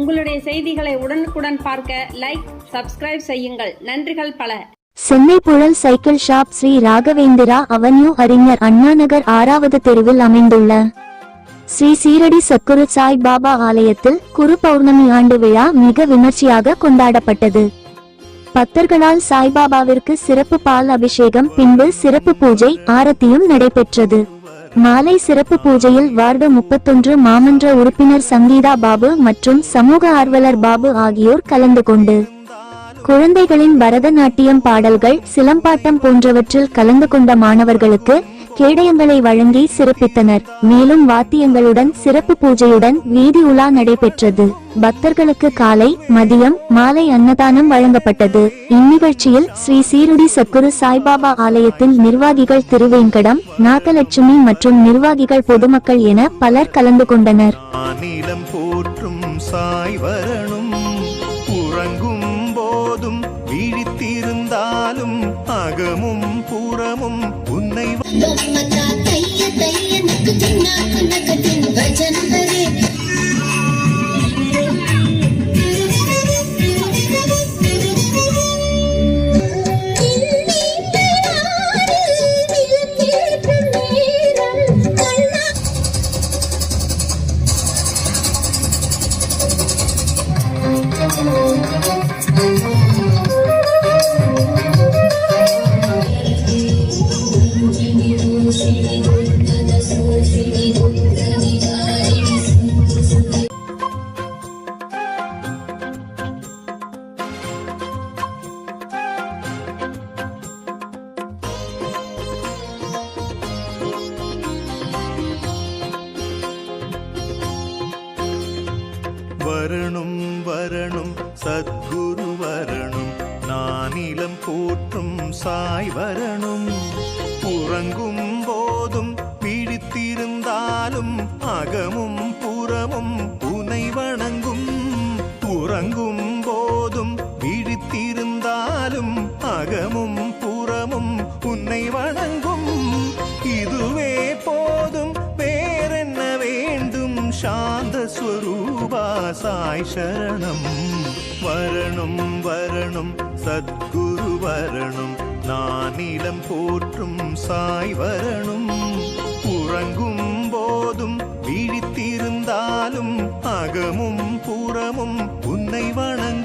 உங்களுடைய செய்திகளை உடனுக்குடன் பார்க்க லைக், சப்ஸ்கிரைப் செய்யுங்கள். நன்றிகள் பல. Chennai Puzhal cycle shop Sri Raghavendra avenue Arignar Anna நகர் 6வது தெருவில் அமைந்துள்ள ஸ்ரீ சீரடி சத்குரு சாய் பாபா ஆலயத்தில் குரு பௌர்ணமி ஆண்டு விழா மிக விமர்சையாக கொண்டாடப்பட்டது. பக்தர்களால் சாய்பாபாவிற்கு சிறப்பு பால் அபிஷேகம், பின்பு சிறப்பு பூஜை, ஆரத்தியும் நடைபெற்றது. மாலை சிறப்பு பூஜையில் வார்டு 31 மாமன்ற உறுப்பினர் சங்கீதா பாபு மற்றும் சமூக ஆர்வலர் பாபு ஆகியோர் கலந்து கொண்டு குழந்தைகளின் பரதநாட்டியம், பாடல்கள், சிலம்பாட்டம் போன்றவற்றில் கலந்து கொண்ட மாணவர்களுக்கு கேடயங்களை வழங்கி சிறப்பித்தனர். மேலும் வாத்தியங்களுடன் சிறப்பு பூஜையுடன் வீதி உலா நடைபெற்றது. பக்தர்களுக்கு காலை, மதியம், மாலை அன்னதானம் வழங்கப்பட்டது. இந்நிகழ்ச்சியில் ஸ்ரீ சீரடி சத்குரு சாய்பாபா ஆலயத்தின் நிர்வாகிகள் திருவேங்கடம், நாகலட்சுமி மற்றும் நிர்வாகிகள், பொதுமக்கள் என பலர் கலந்து கொண்டனர். விழித்திருந்தாலும் அகமும் புறமும் உன்னை வரணும் வரணும் சத்குரு வரணும், நானிலம் போற்றும் சாய் வரணும். உறங்கும் போதும் விழித்திருந்தாலும் அகமும் புறமும் உனை வணங்கும். உறங்கும் போதும் விழித்திருந்தாலும் அகமும் புறமும் உன்னை வணங்கும். இதுவே போதும், வேறென்ன வேண்டும்? சாந்த ஸ்வரூபா சாய் சரணம். வரணும் வரணும் சத்குரு வரணும், நானிலம் போற்றும் சாய் வரணும். உறங்கும் போதும் விழித்திருந்தாலும் அகமும் புறமும் உன்னை வணங்கும்.